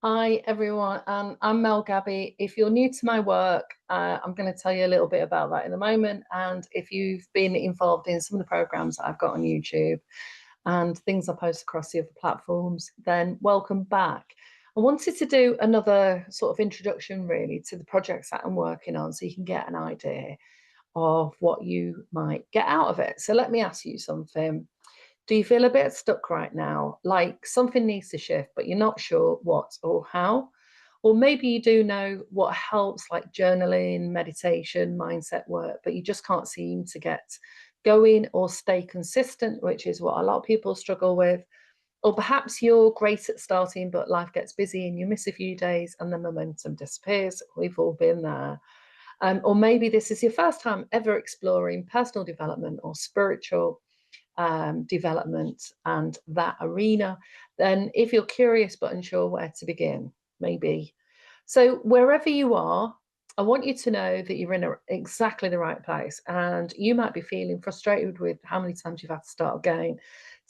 Hi everyone, I'm Mel Gabby. If you're new to my work, I'm going to tell you a little bit about that in a moment. And if you've been involved in some of the programs that I've got on YouTube and things I post across the other platforms, then welcome back. I wanted to do another sort of introduction really to the projects that I'm working on so you can get an idea of what you might get out of it. So let me ask you something. Do you feel a bit stuck right now? Like something needs to shift, but you're not sure what or how? Or maybe you do know what helps, like journaling, meditation, mindset work, but you just can't seem to get going or stay consistent, which is what a lot of people struggle with. Or perhaps you're great at starting, but life gets busy and you miss a few days and the momentum disappears. We've all been there. Or maybe this is your first time ever exploring personal development or spiritual development and that arena, then if you're curious but unsure where to begin, maybe. So wherever you are, I want you to know that you're in exactly the right place, and you might be feeling frustrated with how many times you've had to start again,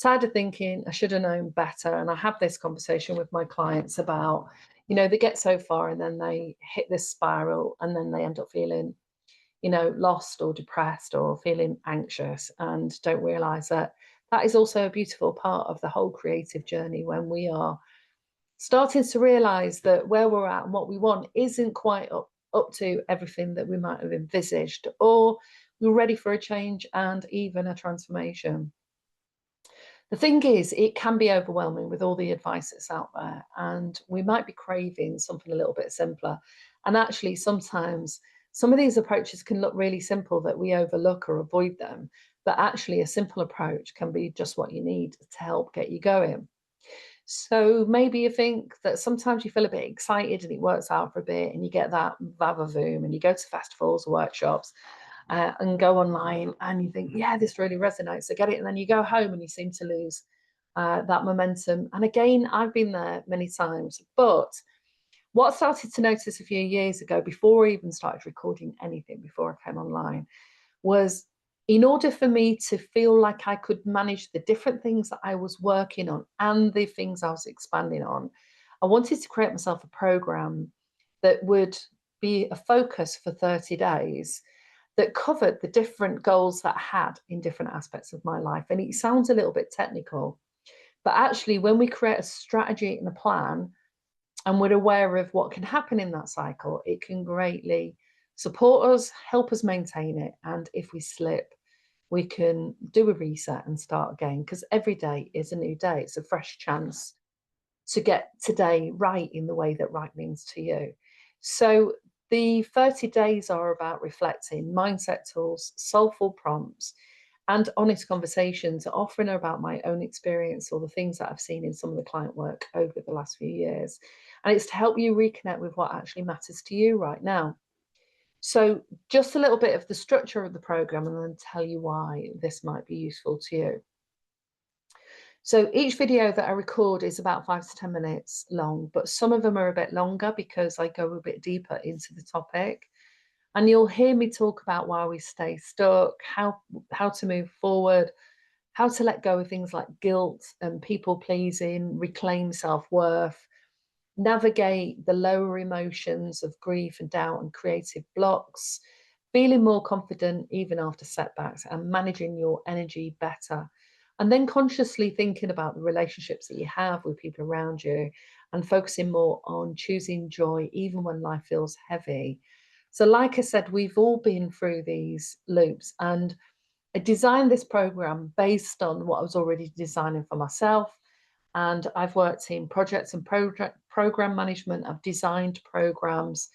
tired of thinking I should have known better. And I have this conversation with my clients about, they get so far and then they hit this spiral and then they end up feeling lost or depressed or feeling anxious and don't realize that that is also a beautiful part of the whole creative journey when we are starting to realize that where we're at and what we want isn't quite up to everything that we might have envisaged, or we're ready for a change and even a transformation. The thing is, it can be overwhelming with all the advice that's out there, and we might be craving something a little bit simpler. And actually, sometimes some of these approaches can look really simple that we overlook or avoid them, but actually, a simple approach can be just what you need to help get you going. So maybe you think that sometimes you feel a bit excited and it works out for a bit, and you get that vavavoom, and you go to festivals or workshops and go online and you think, yeah, this really resonates. I get it. And then you go home and you seem to lose that momentum. And again, I've been there many times. But what I started to notice a few years ago, before I even started recording anything, before I came online, was in order for me to feel like I could manage the different things that I was working on and the things I was expanding on, I wanted to create myself a program that would be a focus for 30 days that covered the different goals that I had in different aspects of my life. And it sounds a little bit technical, but actually, when we create a strategy and a plan, and we're aware of what can happen in that cycle, it can greatly support us, help us maintain it. And if we slip, we can do a reset and start again, because every day is a new day. It's a fresh chance to get today right in the way that right means to you. So the 30 days are about reflecting, mindset tools, soulful prompts, and honest conversations, often about my own experience or the things that I've seen in some of the client work over the last few years. And it's to help you reconnect with what actually matters to you right now. So just a little bit of the structure of the program and then tell you why this might be useful to you. So each video that I record is about 5 to 10 minutes long, but some of them are a bit longer because I go a bit deeper into the topic. And you'll hear me talk about why we stay stuck, how to move forward, how to let go of things like guilt and people pleasing, reclaim self-worth, navigate the lower emotions of grief and doubt and creative blocks, feeling more confident even after setbacks, and managing your energy better. And then consciously thinking about the relationships that you have with people around you and focusing more on choosing joy even when life feels heavy. So, like I said, we've all been through these loops, and I designed this program based on what I was already designing for myself. And I've worked in projects and program management. I've designed programs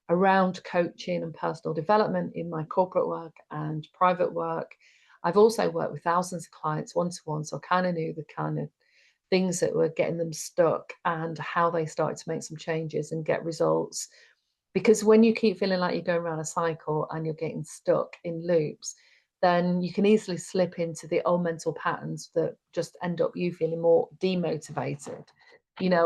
around coaching and personal development in my corporate work and private work. I've also worked with thousands of clients one-to-one, so I kind of knew the kind of things that were getting them stuck and how they started to make some changes and get results. Because when you keep feeling like you're going around a cycle and you're getting stuck in loops, then you can easily slip into the old mental patterns that just end up you feeling more demotivated,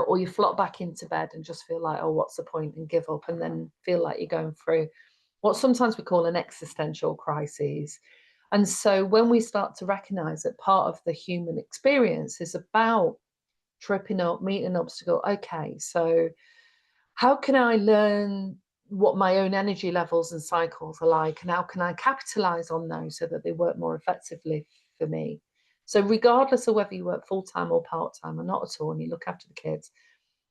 or you flop back into bed and just feel like, oh, what's the point, and give up, and then feel like you're going through what sometimes we call an existential crisis. And so when we start to recognize that part of the human experience is about tripping up, meeting an obstacle. Okay, so how can I learn what my own energy levels and cycles are like, and how can I capitalize on those so that they work more effectively for me? So regardless of whether you work full-time or part-time or not at all, and you look after the kids,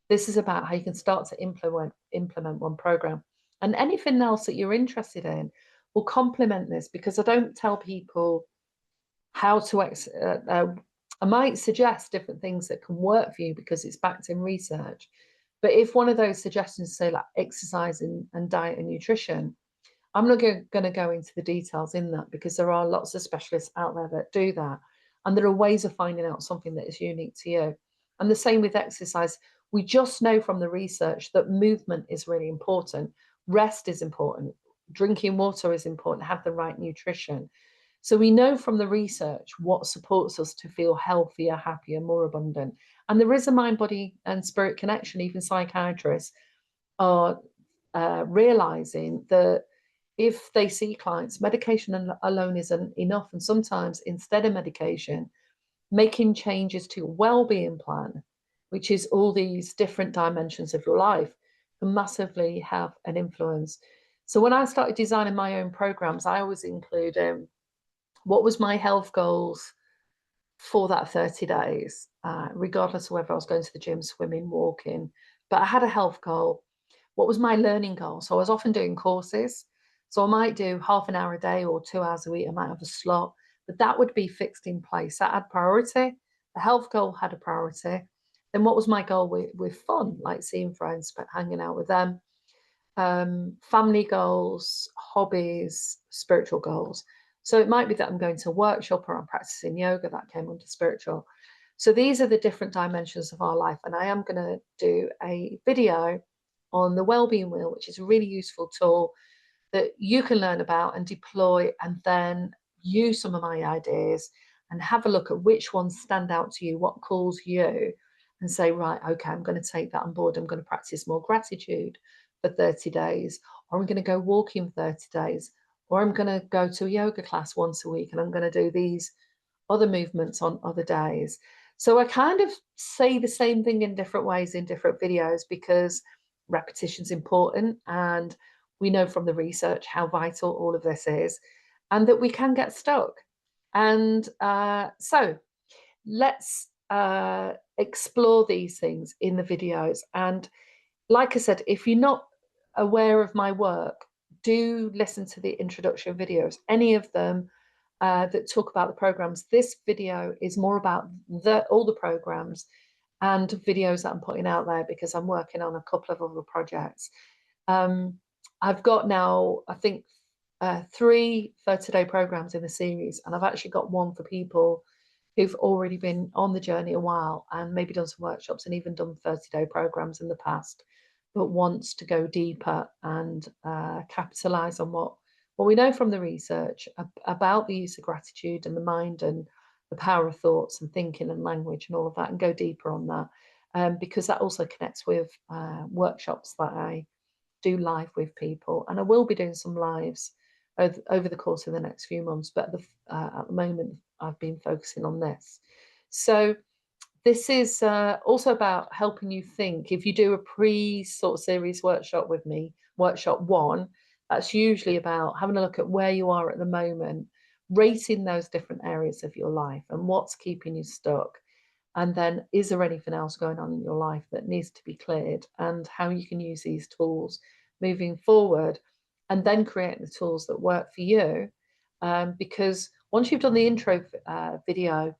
this is about how you can start to implement one program. And anything else that you're interested in will complement this, because I don't tell people how to I might suggest different things that can work for you because it's backed in research. But if one of those suggestions, say like exercise and diet and nutrition, I'm not going to go into the details in that, because there are lots of specialists out there that do that. And there are ways of finding out something that is unique to you. And the same with exercise. We just know from the research that movement is really important. Rest is important. Drinking water is important. Have the right nutrition. So we know from the research what supports us to feel healthier, happier, more abundant. And there is a mind, body, and spirit connection. Even psychiatrists are realizing that if they see clients, medication alone isn't enough. And sometimes instead of medication, making changes to a well-being plan, which is all these different dimensions of your life, can massively have an influence. So when I started designing my own programs, I always include what was my health goals for that 30 days, regardless of whether I was going to the gym, swimming, walking, but I had a health goal. What was my learning goal? So I was often doing courses. So I might do half an hour a day or 2 hours a week. I might have a slot, but that would be fixed in place. That had priority. The health goal had a priority. Then what was my goal with fun, like seeing friends, but hanging out with them? Family goals, hobbies, spiritual goals. So it might be that I'm going to a workshop or I'm practicing yoga. That came under spiritual. So these are the different dimensions of our life. And I am going to do a video on the Wellbeing Wheel, which is a really useful tool that you can learn about and deploy, and then use some of my ideas and have a look at which ones stand out to you, what calls you, and say, right, okay, I'm going to take that on board. I'm going to practice more gratitude for 30 days, or I'm going to go walking for 30 days, or I'm going to go to a yoga class once a week, and I'm going to do these other movements on other days. So I kind of say the same thing in different ways in different videos, because repetition is important, and we know from the research how vital all of this is, and that we can get stuck. And so let's explore these things in the videos. And like I said, if you're not aware of my work, do listen to the introduction videos, any of them that talk about the programs. This video is more about all the programs and videos that I'm putting out there, because I'm working on a couple of other projects. I've got now, I think, 3 30-day programs in the series, and I've actually got one for people who've already been on the journey a while and maybe done some workshops and even done 30-day programs in the past, but wants to go deeper and capitalize on what we know from the research about the use of gratitude and the mind and the power of thoughts and thinking and language and all of that, and go deeper on that, because that also connects with workshops that I do live with people. And I will be doing some lives over the course of the next few months, but at the moment I've been focusing on this. So this is also about helping you think. If you do a sort of series workshop with me, workshop 1, that's usually about having a look at where you are at the moment, rating those different areas of your life and what's keeping you stuck. And then, is there anything else going on in your life that needs to be cleared, and how you can use these tools moving forward, and then create the tools that work for you. Because once you've done the intro video,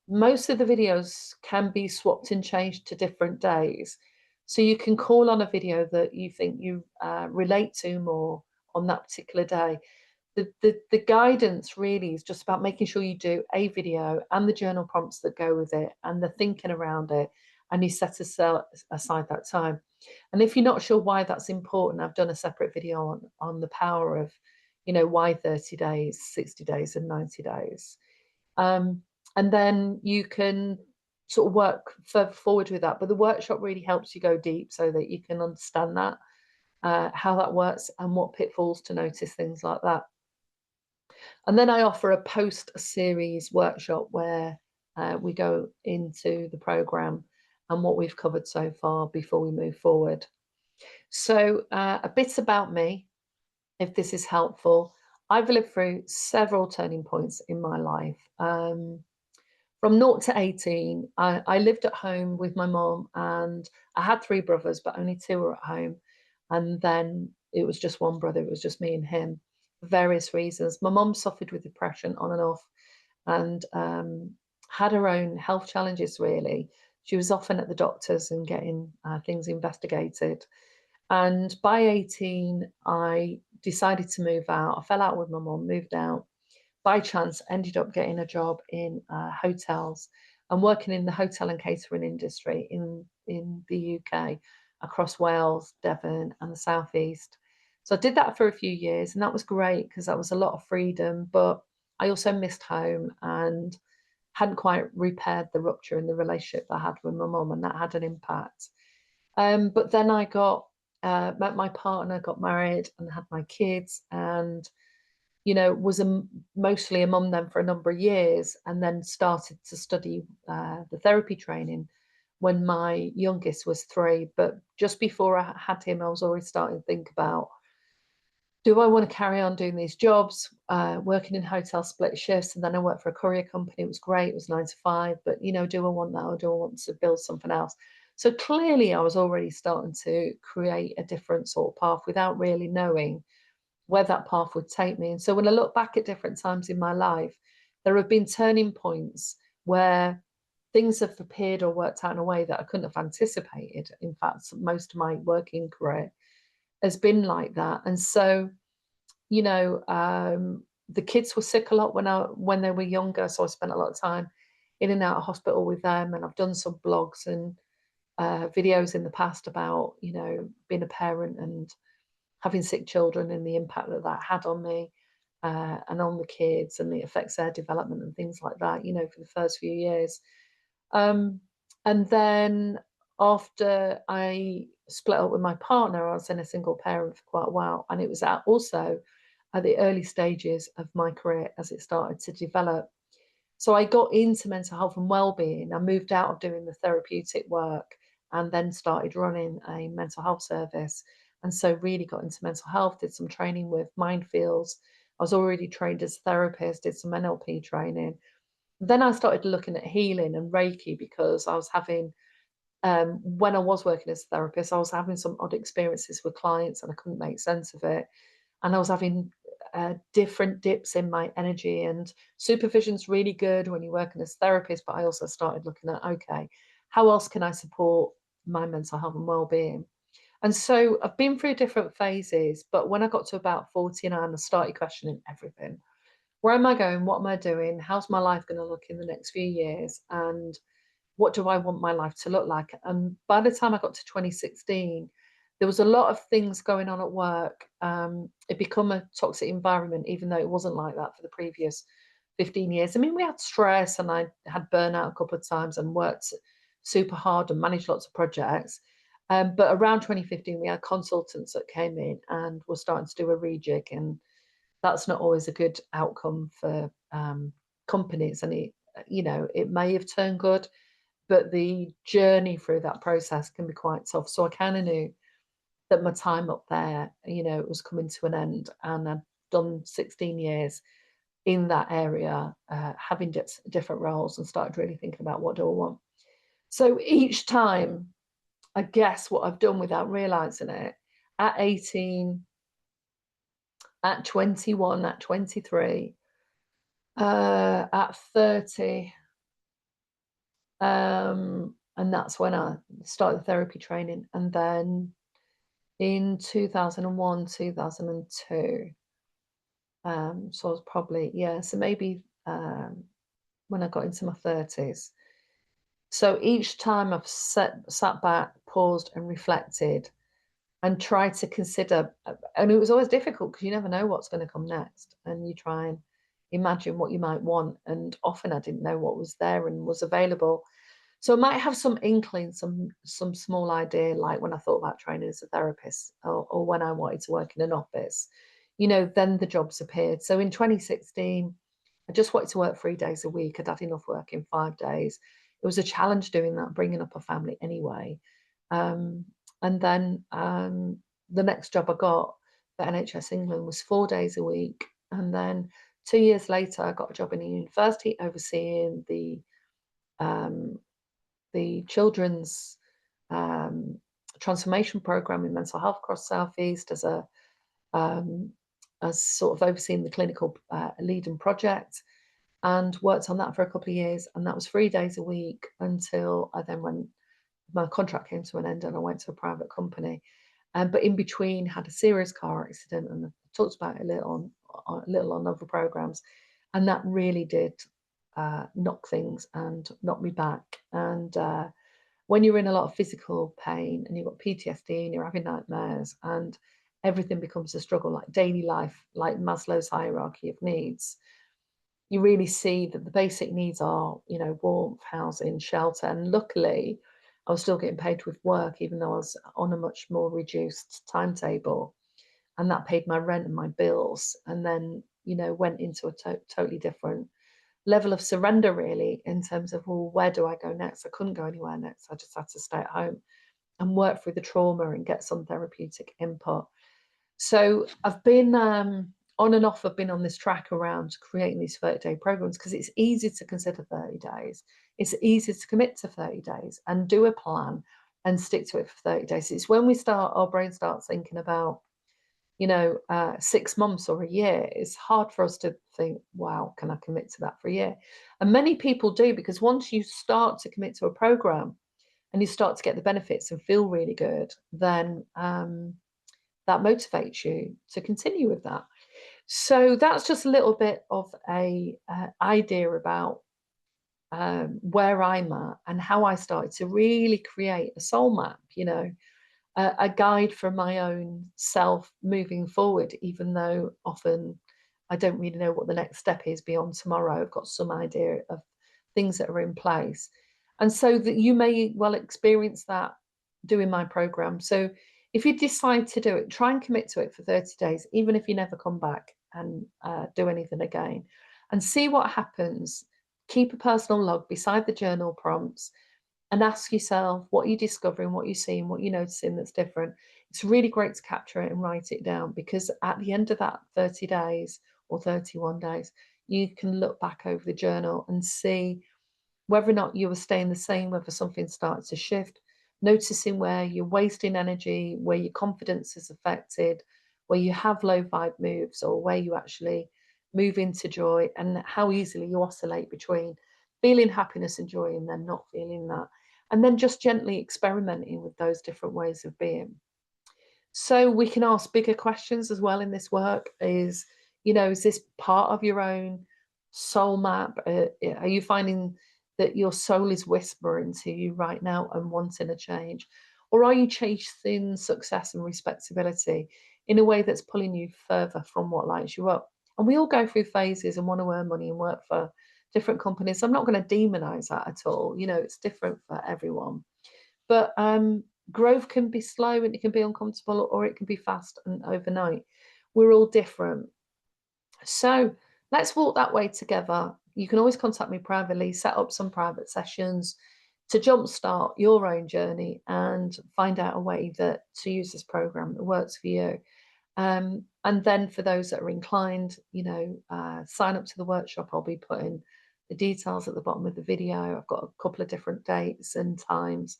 most of the videos can be swapped and changed to different days. So you can call on a video that you think you relate to more on that particular day. The guidance really is just about making sure you do a video and the journal prompts that go with it and the thinking around it, and you set aside that time. And if you're not sure why that's important, I've done a separate video on the power of, why 30 days, 60 days, and 90 days. And then you can sort of work further forward with that. But the workshop really helps you go deep so that you can understand that, how that works, and what pitfalls to notice, things like that. And then I offer a post-series workshop where we go into the program and what we've covered so far before we move forward. So a bit about me, if this is helpful. I've lived through several turning points in my life. From 0 to 18, I lived at home with my mom, and I had 3 brothers, but only 2 were at home. And then it was just 1 brother, it was just me and him, for various reasons. My mom suffered with depression on and off, and had her own health challenges, really. She was often at the doctors and getting things investigated. And by 18, I decided to move out. I fell out with my mum, moved out. By chance, ended up getting a job in hotels and working in the hotel and catering industry in the UK, across Wales, Devon, and the Southeast. So I did that for a few years, and that was great because that was a lot of freedom. But I also missed home and hadn't quite repaired the rupture in the relationship I had with my mum, and that had an impact. But then I got met my partner, got married, and had my kids, and was mostly a mum then for a number of years, and then started to study the therapy training when my youngest was 3. But just before I had him, I was already starting to think about, do I want to carry on doing these jobs, working in hotel split shifts? And then I worked for a courier company. It was great. It was 9 to 5. But, do I want that, or do I want to build something else? So clearly I was already starting to create a different sort of path without really knowing where that path would take me. And so when I look back at different times in my life, there have been turning points where things have appeared or worked out in a way that I couldn't have anticipated. In fact, most of my working career has been like that. And so, the kids were sick a lot when they were younger, so I spent a lot of time in and out of hospital with them. And I've done some blogs and videos in the past about, being a parent and having sick children and the impact that that had on me and on the kids, and the affects their development and things like that, for the first few years. And then after I split up with my partner, I was in a single parent for quite a while. And it was also at the early stages of my career as it started to develop. So I got into mental health and well-being. I moved out of doing the therapeutic work and then started running a mental health service. And so really got into mental health, did some training with Mindfields. I was already trained as a therapist, did some NLP training. Then I started looking at healing and Reiki because I was having, when I was working as a therapist, I was having some odd experiences with clients and I couldn't make sense of it. And I was having different dips in my energy, and supervision's really good when you're working as a therapist, but I also started looking at, okay, how else can I support my mental health and well-being? And so I've been through different phases, but when I got to about 49, I started questioning everything. Where am I going? What am I doing? How's my life going to look in the next few years? And what do I want my life to look like? And by the time I got to 2016, there was a lot of things going on at work. It became a toxic environment, even though it wasn't like that for the previous 15 years. I mean, we had stress, and I had burnout a couple of times and worked super hard and managed lots of projects. But around 2015, we had consultants that came in and were starting to do a rejig, and that's not always a good outcome for companies. And it may have turned good, but the journey through that process can be quite tough. So I kind of knew that my time up there, it was coming to an end, and I'd done 16 years in that area, having different roles, and started really thinking about what do I want. So each time, I guess what I've done without realizing it, at 18, at 21, at 23, at 30, and that's when I started therapy training. And then in 2001, 2002, so I was probably, so maybe when I got into my 30s. So each time I've sat back, paused and reflected and tried to consider, and it was always difficult because you never know what's going to come next, and you try and imagine what you might want, and often I didn't know what was there and was available. So I might have some inkling, some small idea, like when I thought about training as a therapist, or when I wanted to work in an office, then the jobs appeared. So in 2016, I just wanted to work 3 days a week. I'd had enough work in 5 days. It was a challenge doing that, bringing up a family anyway. And then the next job I got for NHS England was 4 days a week. And then 2 years later, I got a job in a university overseeing the children's transformation program in mental health across South East as sort of overseeing the clinical lead and project, and worked on that for a couple of years. And that was 3 days a week until I then went, my contract came to an end and I went to a private company. But in between had a serious car accident, and I talked about it a little on other programs, and that really did knock things and knock me back. And when you're in a lot of physical pain and you've got PTSD and you're having nightmares and everything becomes a struggle, like daily life, like Maslow's hierarchy of needs, you really see that the basic needs are, you know, warmth, housing, shelter. And luckily, I was still getting paid with work, even though I was on a much more reduced timetable. And that paid my rent and my bills. And then, you know, went into a totally different level of surrender, really, in terms of, well, where do I go next? I couldn't go anywhere next. I just had to stay at home and work through the trauma and get some therapeutic input. So I've been on and off, I've been on this track around creating these 30-day programs because it's easy to consider 30 days. It's easy to commit to 30 days and do a plan and stick to it for 30 days. It's when our brain starts thinking about, you know, 6 months or a year, it's hard for us to think, wow, can I commit to that for a year? And many people do, because once you start to commit to a program and you start to get the benefits and feel really good, then that motivates you to continue with that. So that's just a little bit of a idea about where I'm at and how I started to really create a soul map, you know, a guide for my own self moving forward, even though often I don't really know what the next step is beyond tomorrow. I've got some idea of things that are in place. And so that you may well experience that doing my program. So if you decide to do it, try and commit to it for 30 days, even if you never come back and do anything again, and see what happens. Keep a personal log beside the journal prompts and ask yourself what you're discovering, what you're seeing, what you're noticing that's different. It's really great to capture it and write it down, because at the end of that 30 days or 31 days, you can look back over the journal and see whether or not you were staying the same, whether something starts to shift, noticing where you're wasting energy, where your confidence is affected, where you have low vibe moves, or where you actually move into joy, and how easily you oscillate between feeling happiness and joy and then not feeling that. And then just gently experimenting with those different ways of being. So we can ask bigger questions as well in this work is, you know, is this part of your own soul map? Are you finding that your soul is whispering to you right now and wanting a change? Or are you chasing success and respectability in a way that's pulling you further from what lights you up? And we all go through phases and want to earn money and work for different companies. I'm not going to demonize that at all. You know, it's different for everyone. But growth can be slow and it can be uncomfortable, or it can be fast and overnight. We're all different. So let's walk that way together. You can always contact me privately, set up some private sessions to jumpstart your own journey and find out a way to use this program that works for you. And then for those that are inclined, you know, sign up to the workshop. I'll be putting the details at the bottom of the video. I've got a couple of different dates and times.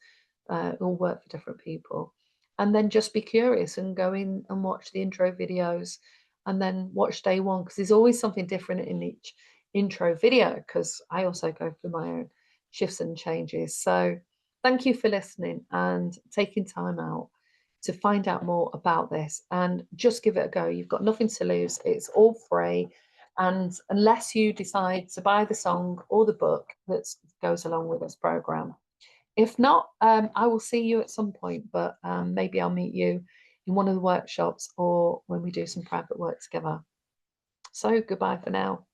All work for different people. And then just be curious and go in and watch the intro videos, and then watch day one, because there's always something different in each intro video, because I also go through my own shifts and changes. So thank you for listening and taking time out to find out more about this, and just give it a go. You've got nothing to lose. It's all free. And unless you decide to buy the song or the book that goes along with this program, if not, I will see you at some point, but maybe I'll meet you in one of the workshops or when we do some private work together. So goodbye for now.